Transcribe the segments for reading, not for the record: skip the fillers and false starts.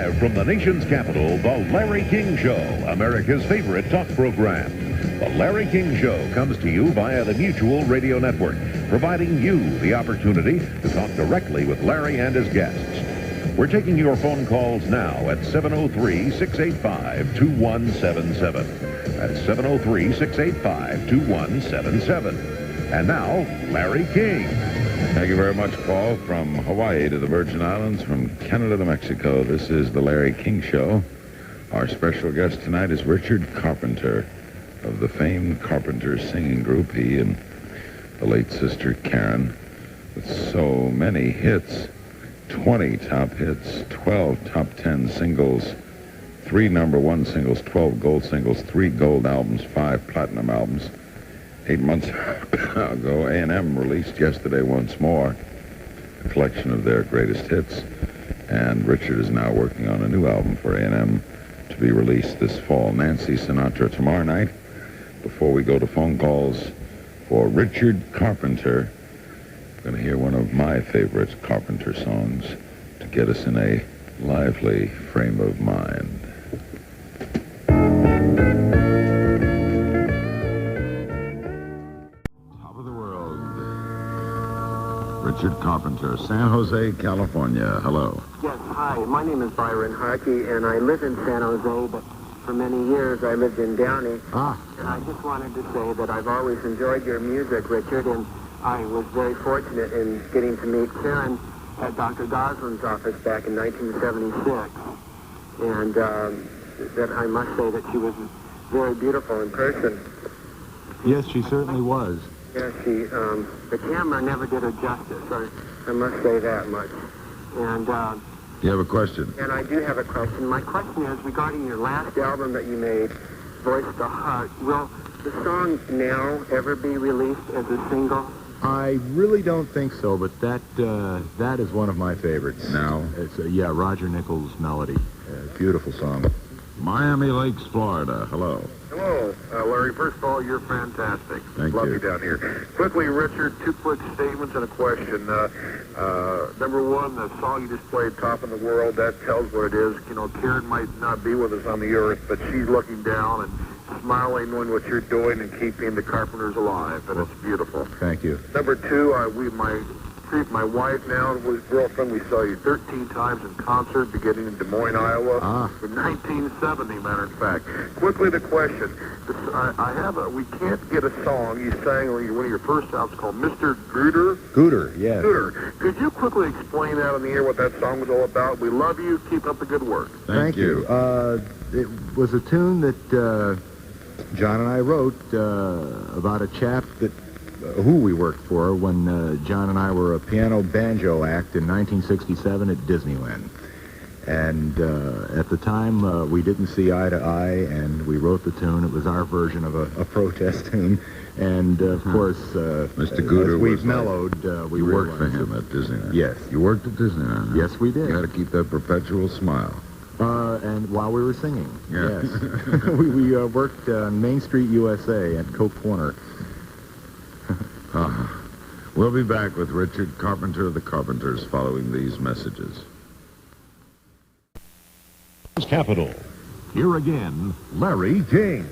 Live from the nation's capital, the Larry King Show, America's favorite talk program. The Larry King Show comes to you via the Mutual Radio Network, providing you the opportunity to talk directly with Larry and his guests. We're taking your phone calls now at 703-685-2177. That's 703-685-2177. And now, Larry King. Thank you very much, Paul. From Hawaii to the Virgin Islands, from Canada to Mexico, this is the Larry King Show. Our special guest tonight is Richard Carpenter of the famed Carpenters singing group. He and the late sister Karen, with so many hits, 20 top hits, 12 top 10 singles, 3 number 1 singles, 12 gold singles, 3 gold albums, 5 platinum albums. 8 months ago, A&M released yesterday once more a collection of their greatest hits, and Richard is now working on a new album for A&M to be released this fall. Nancy Sinatra tomorrow night. Before we go to phone calls for Richard Carpenter, we're going to hear one of my favorite Carpenter songs to get us in a lively frame of mind. Richard Carpenter, San Jose, California. Hello. Yes, hi. My name is Byron Harkey, and I live in San Jose, but for many years I lived in Downey. And I just wanted to say that I've always enjoyed your music, Richard, and I was very fortunate in getting to meet Karen at Dr. Goslin's office back in 1976. And that I must say that she was very beautiful in person. Yes, she certainly was. Yeah, the camera never did her justice. I must say that much. And you have a question? And I do have a question. My question is regarding your last album that you made, Voice of the Heart. Will the song Now ever be released as a single? I really don't think so, but that is one of my favorites. Now? It's Roger Nichols' melody. Beautiful song. Miami Lakes, Florida. Hello. Hello, Larry. First of all, you're fantastic. Thank Love you. you down here. Quickly, Richard, 2 quick statements and a question. Number one, the song you just played, Top in the World, that tells what it is. You know, Karen might not be with us on the earth, but she's looking down and smiling, knowing what you're doing and keeping the Carpenters alive, and it's beautiful. Thank you. Number two, my wife now was girlfriend. We saw you 13 times in concert, beginning in Des Moines, Iowa, in 1970, matter of fact. Quickly, the question: we can't get a song you sang on one of your first albums called Mr. Gooder. Gooder, yes. Gooder. Could you quickly explain that on the air? What that song was all about? We love you. Keep up the good work. Thank you. It was a tune that John and I wrote about a chap who we worked for when John and I were a piano banjo act in 1967 at Disneyland. And at the time, we didn't see eye to eye, and we wrote the tune. It was our version of a protest tune. And, of course, Mr. Gooder, as we've mellowed, we you worked for him at Disneyland. Yes. You worked at Disneyland, huh? Yes, we did. You got to keep that perpetual smile. And while we were singing, Yeah. yes. we worked on Main Street, USA at Coke Corner. We'll be back with Richard Carpenter of the Carpenters following these messages. Capital. Here again, Larry King.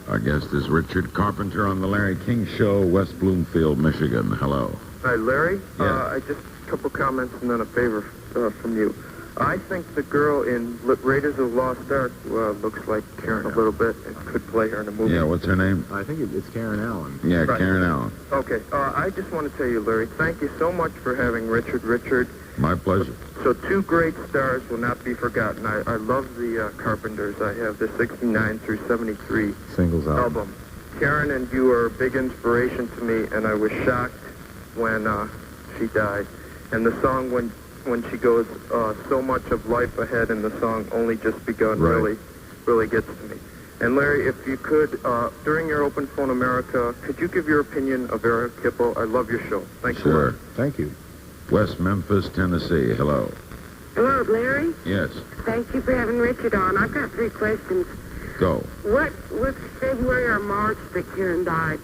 Our guest is Richard Carpenter on the Larry King Show, West Bloomfield, Michigan. Hello. Hi, Larry. Yeah. Just a couple comments and then a favor from you. I think the girl in Raiders of the Lost Ark looks like Karen a little bit and could play her in a movie. Yeah, what's her name? I think it's Karen Allen. Yeah, Right. Karen Allen. Okay. I just want to tell you, Larry, thank you so much for having Richard. My pleasure. So 2 great stars will not be forgotten. I love the Carpenters. I have the 69 through 73 Singles album. Karen and you are a big inspiration to me, and I was shocked when she died. And the song when she goes, so much of life ahead, and the song Only Just Begun Right. really gets to me. And Larry, if you could, during your Open Phone America, could you give your opinion of Eric Kipple? I love your show. Thanks a lot. Sure. Thank you. West Memphis, Tennessee. Hello. Hello, Larry. Yes. Thank you for having Richard on. I've got 3 questions. Go. What was February or March that Karen died?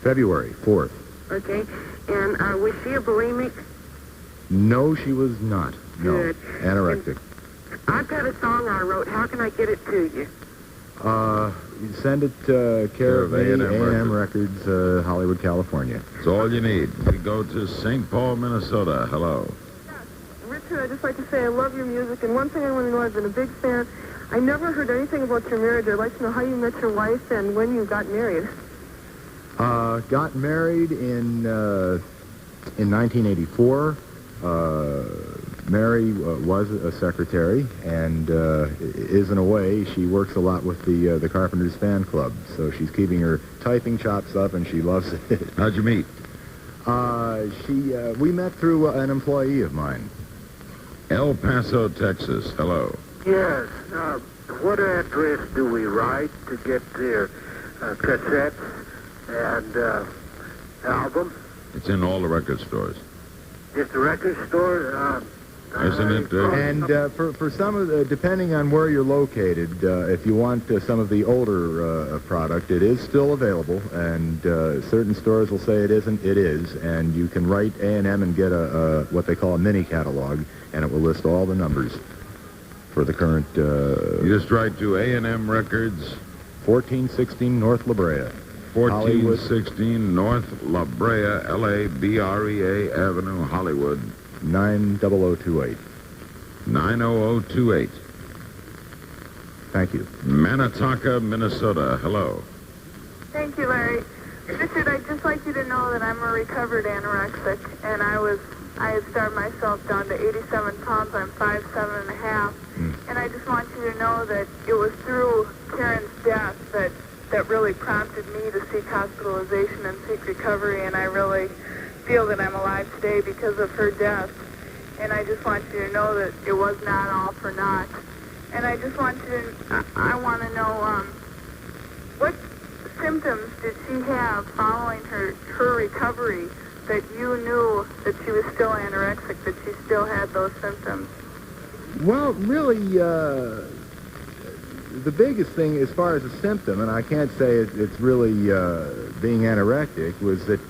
February 4th. Okay. And was she a bulimic? No, she was not. No. Good. Anorectic. I've got a song I wrote. How can I get it to you? You send it care of A&M Records, Hollywood, California. That's all you need. We go to St. Paul, Minnesota. Hello. Richard, I'd just like to say I love your music, and one thing I want to know, I've been a big fan. I never heard anything about your marriage. I'd like to know how you met your wife and when you got married. Got married in 1984. Mary was a secretary and is in a way. She works a lot with the Carpenters fan club, so she's keeping her typing chops up, and she loves it. How'd you meet? We met through an employee of mine. El Paso, Texas. Hello. Yes. What address do we write to get their cassettes and albums? It's in all the record stores. Just the record store? Isn't it? And for some of the, depending on where you're located, if you want some of the older product, it is still available. And certain stores will say it isn't. It is. And you can write A&M and get a what they call a mini catalog, and it will list all the numbers for the current. You just write to A&M Records, 1416 North La Brea. 1416 North La Brea, L-A-B-R-E-A Avenue, Hollywood. 90028. 90028. Thank you. Manitowoc, Minnesota. Hello. Thank you, Larry. Richard, I'd just like you to know that I'm a recovered anorexic, and I had starved myself down to 87 pounds. I'm 5'7.5", and I just want you to know that it was through Karen's death that really prompted me to seek hospitalization and seek recovery, and I really feel that I'm alive today because of her death. And I just want you to know that it was not all for naught. And I just want you to, I want to know, what symptoms did she have following her recovery that you knew that she was still anorexic, that she still had those symptoms? Well, really, the biggest thing as far as a symptom, and I can't say it's really being anorectic, was that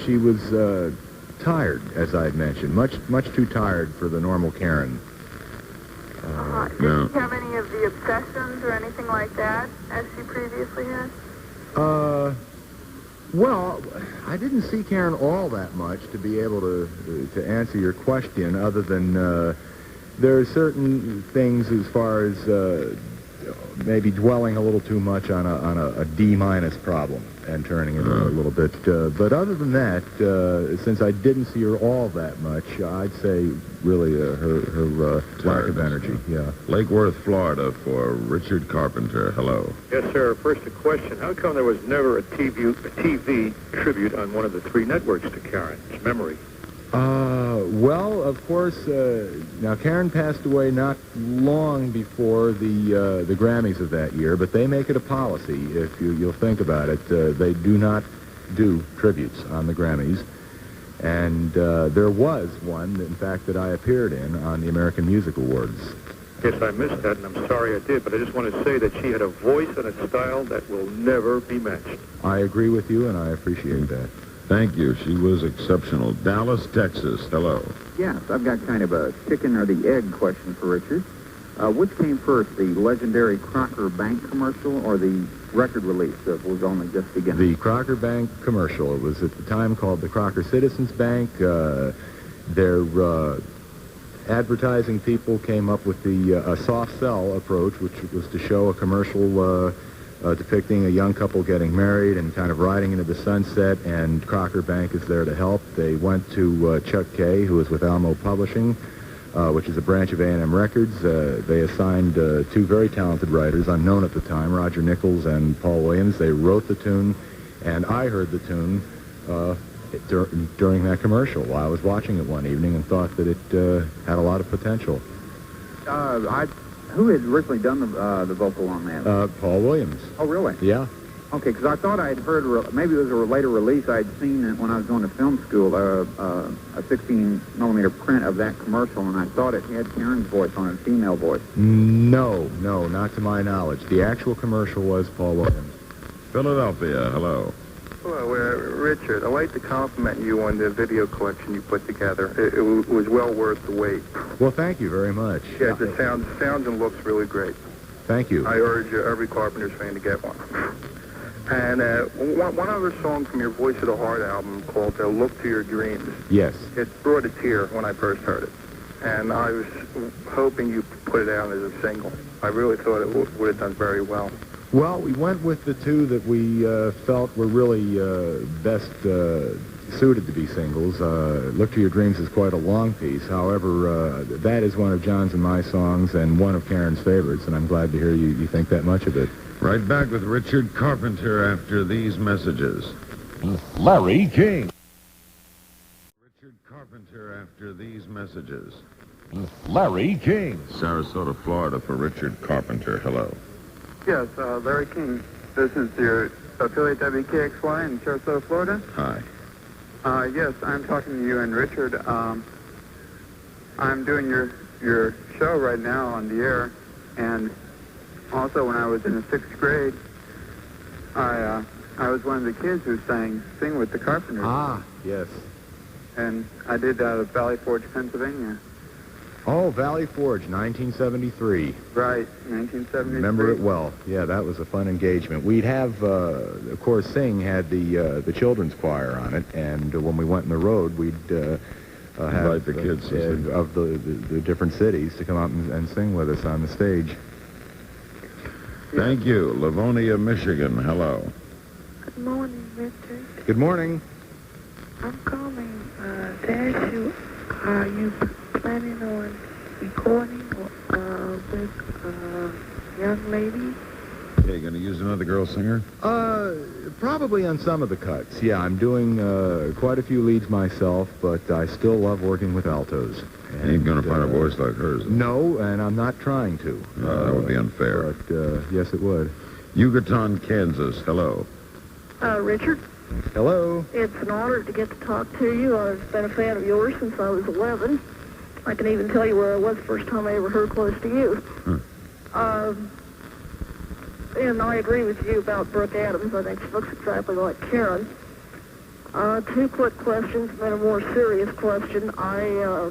she was tired, as I had mentioned, much too tired for the normal Karen. Did she have any of the obsessions or anything like that, as she previously had? Well, I didn't see Karen all that much to be able to answer your question, other than there are certain things as far as maybe dwelling a little too much on a D- problem and turning it a little bit. But other than that, since I didn't see her all that much, I'd say really her lack of energy. Yeah. Lake Worth, Florida, for Richard Carpenter. Hello. Yes, sir. First, a question. How come there was never a TV tribute on one of the three networks to Karen's memory? Well, of course, now Karen passed away not long before the Grammys of that year, but they make it a policy, if you'll think about it, they do not do tributes on the Grammys. And there was one, in fact, that I appeared in on the American Music Awards. Yes, I missed that, and I'm sorry I did, but I just want to say that she had a voice and a style that will never be matched. I agree with you, and I appreciate that. Thank you. She was exceptional. Dallas, Texas. Hello. Yes, I've got kind of a chicken or the egg question for Richard. Which came first, the legendary Crocker Bank commercial or the record release that was only just beginning? The Crocker Bank commercial. It was at the time called the Crocker Citizens Bank. Their advertising people came up with a soft sell approach, which was to show a commercial depicting a young couple getting married and kind of riding into the sunset, and Crocker Bank is there to help. They went to Chuck Kay, who was with Almo Publishing, which is a branch of A&M Records. They assigned two very talented writers, unknown at the time, Roger Nichols and Paul Williams. They wrote the tune, and I heard the tune during that commercial. I was watching it one evening and thought that it had a lot of potential. Who had originally done the vocal on that? Paul Williams. Oh, really? Yeah. Okay, because I thought I had heard, maybe it was a later release, I'd seen it when I was going to film school, a 16-millimeter print of that commercial, and I thought it had Karen's voice on it, female voice. No, not to my knowledge. The actual commercial was Paul Williams. Philadelphia, hello. Hello, Richard. I'd like to compliment you on the video collection you put together. It was well worth the wait. Well, thank you very much. Yeah, the sounds and looks really great. Thank you. I urge every Carpenters fan to get one. And one other song from your Voice of the Heart album called Look to Your Dreams. Yes. It brought a tear when I first heard it. And I was hoping you put it out as a single. I really thought it would have done very well. Well, we went with the two that we felt were really best suited to be singles. Look to Your Dreams is quite a long piece. However, that is one of John's and my songs and one of Karen's favorites, and I'm glad to hear you think that much of it. Right back with Richard Carpenter after these messages. Larry King. Richard Carpenter after these messages. Larry King. Sarasota, Florida for Richard Carpenter. Hello. Yes, Larry King. This is your affiliate WKXY in Sarasota, Florida. Hi. Yes, I'm talking to you and Richard. I'm doing your show right now on the air, and also when I was in the 6th grade, I was one of the kids who sing with the Carpenters. Ah, yes. And I did out of Valley Forge, Pennsylvania. Oh, Valley Forge, 1973. Right, 1973. Remember it well. Yeah, that was a fun engagement. We'd have, of course, Sing had the children's choir on it, and when we went on the road, we'd have Invite the kids to sing. of the different cities to come out and sing with us on the stage. Thank you. Livonia, Michigan. Hello. Good morning, Richard. Good morning. I'm calling to ask you, are you planning on recording with a young lady? Yeah, you going to use another girl singer? Probably on some of the cuts. Yeah, I'm doing quite a few leads myself, but I still love working with altos. You ain't going to find a voice like hers. No, and I'm not trying to. That would be unfair. But, yes, it would. Yucatan, Kansas. Hello. Richard, Hello. it's an honor to get to talk to you. I've been a fan of yours since I was 11. I can even tell you where I was the first time I ever heard Close to You. And I agree with you about Brooke Adams. I think she looks exactly like Karen. 2 quick questions, and then a more serious question. I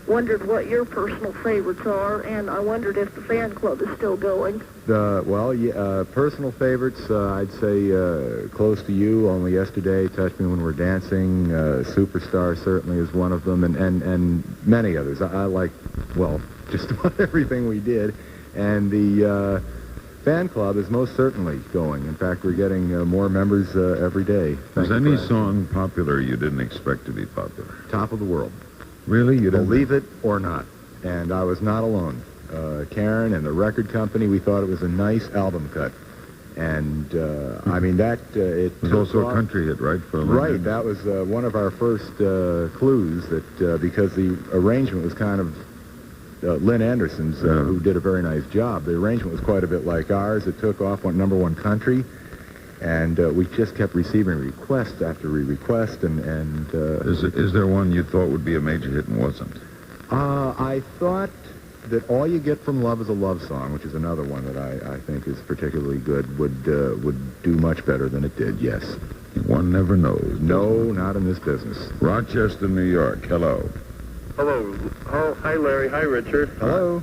wondered what your personal favorites are, and I wondered if the fan club is still going. Personal favorites, I'd say Close to You, Only Yesterday, Touch Me When We're Dancing, Superstar certainly is one of them, and many others. I like, well, just about everything we did. And the fan club is most certainly going. In fact, we're getting more members every day. Was any song popular you didn't expect to be popular? Top of the world. Really? You didn't? Believe it or not. And I was not alone. Karen and the record company, we thought it was a nice album cut. And, I mean, that... it was also a country hit, right? Right. That was one of our first clues that because the arrangement was kind of Lynn Anderson's, who did a very nice job. The arrangement was quite a bit like ours. It took off, went #1 country. And we just kept receiving request after request, and is there one you thought would be a major hit and wasn't? I thought that All You Get From Love Is a Love Song, which is another one that I think is particularly good, would do much better than it did, yes. One never knows. No, not in this business. Rochester, New York. Hello. Hello. Oh, hi, Larry. Hi, Richard. Hello.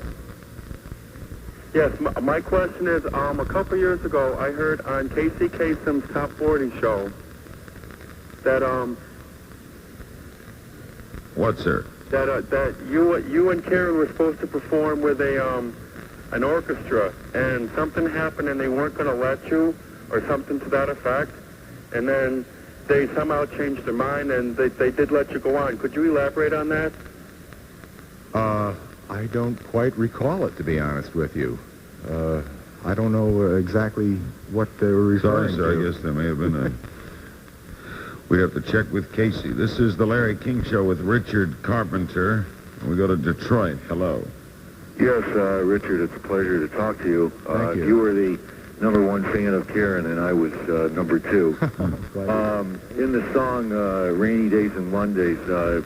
Yes, my question is, a couple years ago, I heard on Casey Kasem's Top 40 show that, What, sir? that you and Karen were supposed to perform with an orchestra, and something happened and they weren't going to let you, or something to that effect, and then they somehow changed their mind and they did let you go on. Could you elaborate on that? I don't quite recall it, to be honest with you. I don't know exactly what they were referring Sorry, to. I guess there may have been a... We'd have to check with Casey. This is the Larry King Show with Richard Carpenter. And we go to Detroit. Hello. Yes, Richard, it's a pleasure to talk to you. Thank you. You were the #1 fan of Karen, and I was #2. In the song Rainy Days and Mondays,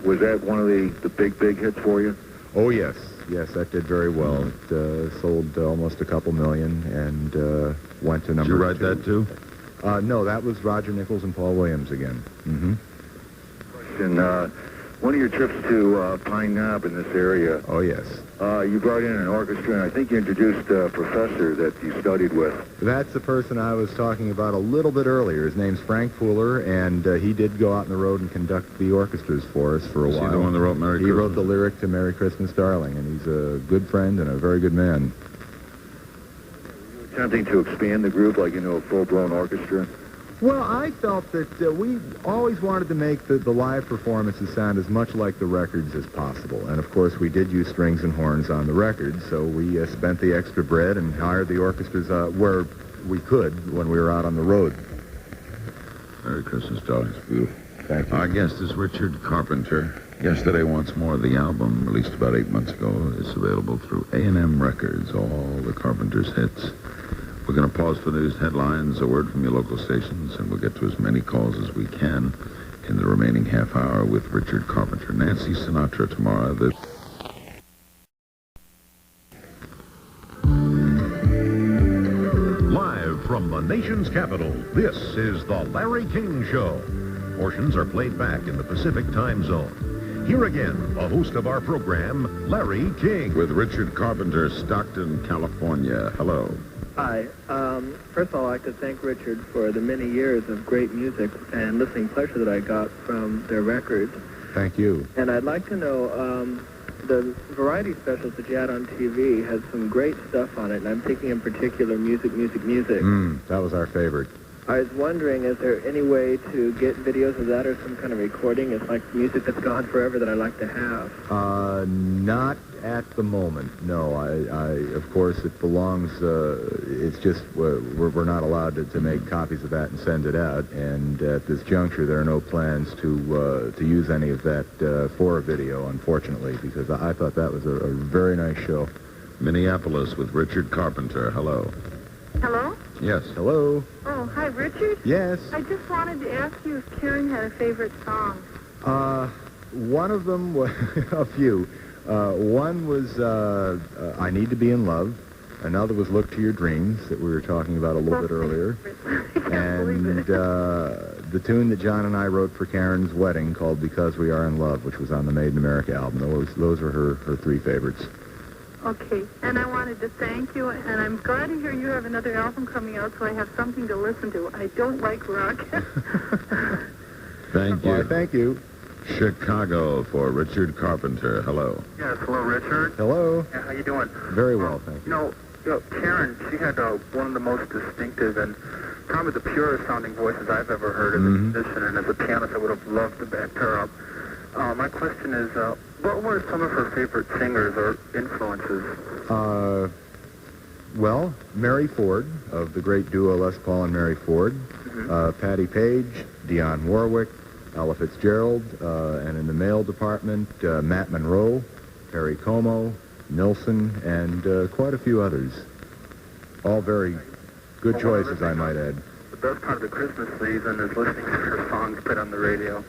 was that one of the big hits for you? Oh, yes. Yes, that did very well. It sold almost a couple million and went to number 2. Did you write that, too? No, that was Roger Nichols and Paul Williams again. Mm-hmm. Question, one of your trips to Pine Knob in this area. Oh, yes. You brought in an orchestra, and I think you introduced a professor that you studied with. That's the person I was talking about a little bit earlier. His name's Frank Fuller, and he did go out on the road and conduct the orchestras for us for a while. Is he the one that wrote Merry Christmas? He wrote the lyric to Merry Christmas, Darling, and he's a good friend and a very good man. Attempting to expand the group, like, a full-blown orchestra? Well, I felt that we always wanted to make the live performances sound as much like the records as possible. And, of course, we did use strings and horns on the records, so we spent the extra bread and hired the orchestras where we could when we were out on the road. Merry Christmas, Darling. It's beautiful. Thank you. Our guest is Richard Carpenter. Yesterday, Once More, the album, released about 8 months ago, is available through A&M Records, all the Carpenters' hits. We're going to pause for news headlines, a word from your local stations, and we'll get to as many calls as we can in the remaining half hour with Richard Carpenter. Nancy Sinatra tomorrow. Live from the nation's capital, this is the Larry King Show. Portions are played back in the Pacific time zone. Here again, the host of our program, Larry King. With Richard Carpenter, Stockton, California. Hello. Hi. First of all, I'd like to thank Richard for the many years of great music and listening pleasure that I got from their records. Thank you. And I'd like to know, the variety specials that you had on TV has some great stuff on it, and I'm thinking in particular music. That was our favorite. I was wondering, is there any way to get videos of that or some kind of recording? It's like music that's gone forever that I'd like to have. Not at the moment, no. Of course, it belongs, it's just, we're not allowed to make copies of that and send it out, and at this juncture, there are no plans to use any of that for a video, unfortunately, because I thought that was a very nice show. Minneapolis with Richard Carpenter. Hello. Hello? Yes. Hello. Oh, hi, Richard? Yes. I just wanted to ask you if Karen had a favorite song. One of them was a few. One was I Need to Be in Love. Another was Look to Your Dreams that we were talking about a little bit earlier. And the tune that John and I wrote for Karen's wedding called Because We Are in Love, which was on the Made in America album. Those were her three favorites. Okay, and I wanted to thank you, and I'm glad to hear you have another album coming out so I have something to listen to. I don't like rock. Thank you. Well, thank you. Chicago for Richard Carpenter. Hello. Yes, hello, Richard. Hello. Yeah, how you doing? Very well, thank you. Karen, she had one of the most distinctive and probably the purest sounding voices I've ever heard as a musician, and as a pianist, I would have loved to back her up. My question is, what were some of her favorite singers or influences? Well, Mary Ford, of the great duo Les Paul and Mary Ford, Patti Page, Dionne Warwick, Ella Fitzgerald, and in the male department, Matt Monroe, Perry Como, Nilsson, and quite a few others. All very good choices, I might add. The best part of the Christmas season is listening to her songs put on the radio.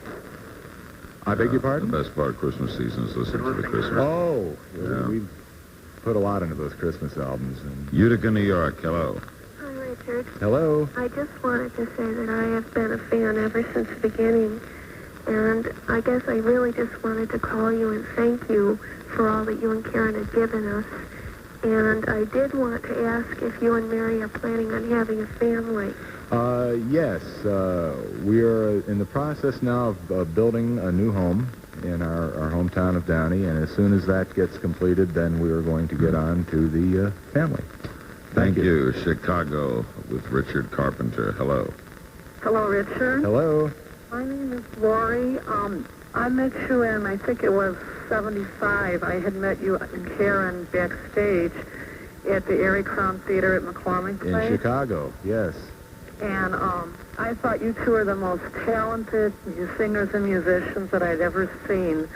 I beg your pardon? The best part of Christmas season is listening to the Christmas. Oh, Yeah. We've put a lot into those Christmas albums. And... Utica, New York. Hello. Hi, Richard. Hello. I just wanted to say that I have been a fan ever since the beginning, and I guess I really just wanted to call you and thank you for all that you and Karen have given us. And I did want to ask if you and Mary are planning on having a family. Yes. We are in the process now of building a new home in our hometown of Downey, and as soon as that gets completed, then we are going to get on to the family. Thank you. Chicago with Richard Carpenter. Hello. Hello, Richard. Hello. My name is Lori. I met you in, I think it was 75. I had met you and Karen backstage at the Erie Crown Theater at McCormick Place. In Chicago, yes. And I thought you two are the most talented singers and musicians that I'd ever seen.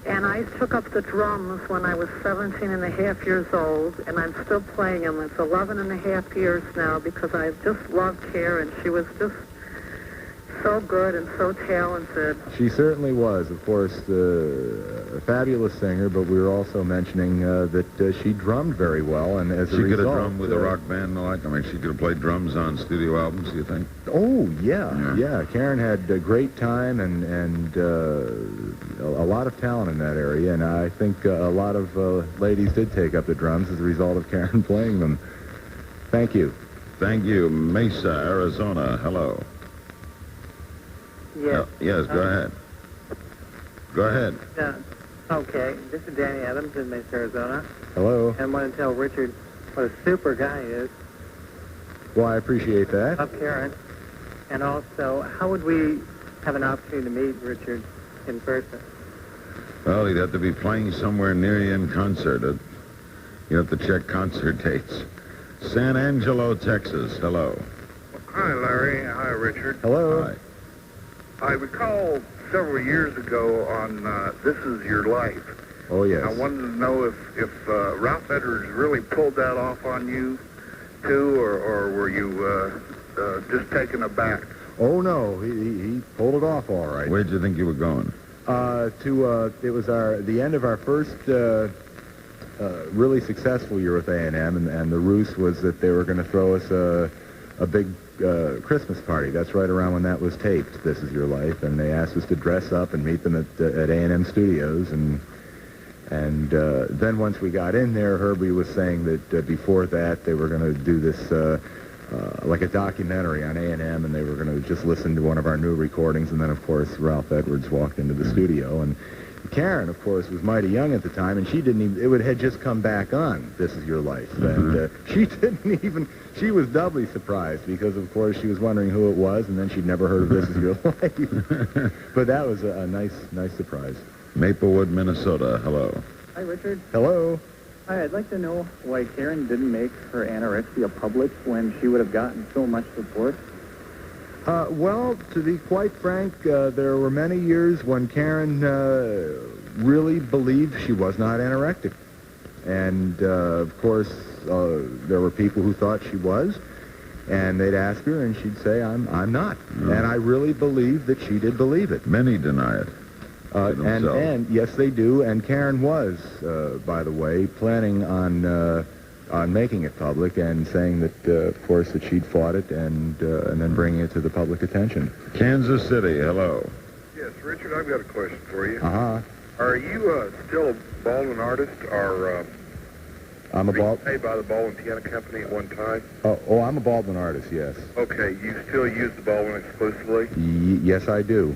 And I took up the drums when I was 17 and a half years old, and I'm still playing them. It's 11 and a half years now because I just love Karen. She was just so good and so talented. She certainly was, of course, a fabulous singer, but we were also mentioning that she drummed very well, and as a result... She could have drummed with a rock band, like, I mean, she could have played drums on studio albums, do you think? Oh, yeah. Karen had a great time and a lot of talent in that area, and I think a lot of ladies did take up the drums as a result of Karen playing them. Thank you. Thank you. Mesa, Arizona. Hello. Yes. Yes, go ahead. Go ahead. Okay, this is Danny Adams in Mesa, Arizona. Hello. And I want to tell Richard what a super guy he is. Well, I appreciate that. Love Karen. And also, how would we have an opportunity to meet Richard in person? Well, he'd have to be playing somewhere near you in concert. You have to check concert dates. San Angelo, Texas. Hello. Hi, Larry. Hi, Richard. Hello. Hi. I recall several years ago on This Is Your Life. Oh, yes. I wanted to know if Ralph Edwards really pulled that off on you, too, or were you just taken aback? Oh, no. He pulled it off all right. Where'd you think you were going? It was the end of our first really successful year with A&M, and the ruse was that they were going to throw us a big Christmas party. That's right around when that was taped, This Is Your Life, and they asked us to dress up and meet them at A&M Studios, and then once we got in there, Herbie was saying that before that they were going to do this like a documentary on A&M, and they were going to just listen to one of our new recordings, and then, of course, Ralph Edwards walked into the studio, and Karen, of course, was mighty young at the time, and she didn't even, it had just come back on, This Is Your Life, and she didn't even, she was doubly surprised, because, of course, she was wondering who it was, and then she'd never heard of This Is Your Life. But that was a nice surprise. Maplewood, Minnesota. Hello. Hi, Richard. Hello. Hi, I'd like to know why Karen didn't make her anorexia public when she would have gotten so much support. Well, to be quite frank, there were many years when Karen really believed she was not anorectic. And, of course, there were people who thought she was, and they'd ask her, and she'd say, I'm not. No. And I really believe that she did believe it. Many deny it. And yes, they do, and Karen was, by the way, planning on making it public and saying that, of course, that she'd fought it and then bringing it to the public attention. Kansas City, hello. Yes, Richard, I've got a question for you. Uh-huh. Are you still a Baldwin artist, or I'm a paid by the Baldwin Piano Company at one time? Oh, I'm a Baldwin artist, yes. Okay, you still use the Baldwin exclusively? Yes, I do.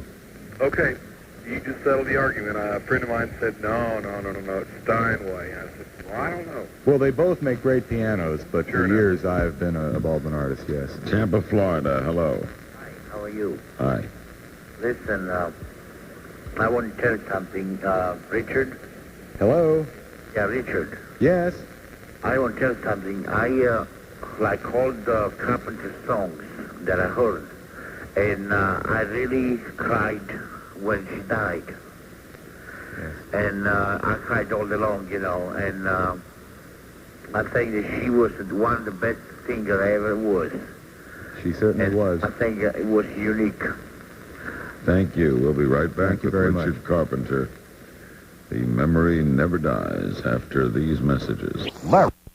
Okay, you just settled the argument. A friend of mine said, no, it's Steinway. I said, well, I don't know. Well, they both make great pianos, but Sure for enough. years I've been a Baldwin artist, yes. Tampa, Florida, hello. Hi, how are you? Hi. Listen, I want to tell you something. Richard? Hello? Yeah, Richard. Yes? I want to tell you something. I like all the Carpenter songs that I heard, and I really cried when she died. Yes. And I cried all along, and I think that she was one of the best singers I ever was. She certainly was. I think it was unique. Thank you. We'll be right back Thank you with very Richard much. Carpenter. The memory never dies after these messages. Larry.